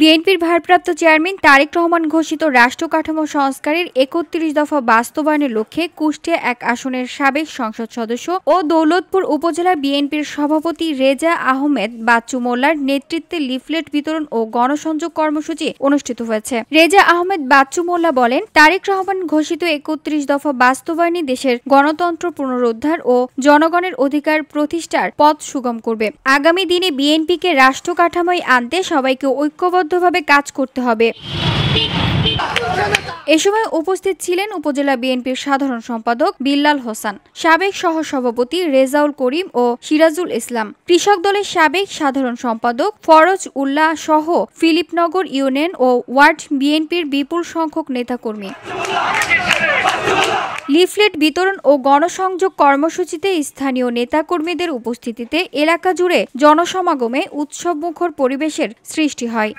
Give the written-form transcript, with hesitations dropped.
বিএনপির ভারপ্রাপ্ত চেয়ারম্যান তারেক রহমান ঘোষিত রাষ্ট্র কাঠামো সংস্কারের ৩১ দফা বাস্তবায়নের লক্ষ্যে কুষ্টিয়া ১ আসনের সাবেক সংসদ সদস্য ও দৌলতপুর উপজেলা বিএনপির সভাপতি রেজা আহমেদ বাচ্চু মোল্লার নেতৃত্বে লিফলেট বিতরণ ও গণসংযোগ কর্মসূচি অনুষ্ঠিত হয়েছে। রেজা আহমেদ বাচ্চু মোল্লা বলেন, তারেক রহমান ঘোষিত ৩১ দফা বাস্তবায়নই দেশের গণতন্ত্র পুনরুদ্ধার ও জনগণের অধিকার প্রতিষ্ঠার পথ সুগম করবে। আগামী দিনে বিএনপিকে রাষ্ট্র কাঠামোয় আনতে সবাইকে ঐক্যবদ্ধভাবে কাজ করতে হবে। এ সময় উপস্থিত ছিলেন উপজেলা বিএনপির সাধারণ সম্পাদক বিল্লাল হোসেন, সাবেক সহসভাপতি রেজাউল করিম ও সিরাজুল ইসলাম, কৃষক দলের সাবেক সাধারণ সম্পাদক ফরজ উল্লাহ সহ ফিলিপনগর ইউনিয়ন ও ওয়ার্ড বিএনপির বিপুল সংখ্যক নেতাকর্মী। লিফলেট বিতরণ ও গণসংযোগ কর্মসূচিতে স্থানীয় নেতাকর্মীদের উপস্থিতিতে এলাকা জুড়ে জনসমাগমে উৎসবমুখর পরিবেশের সৃষ্টি হয়।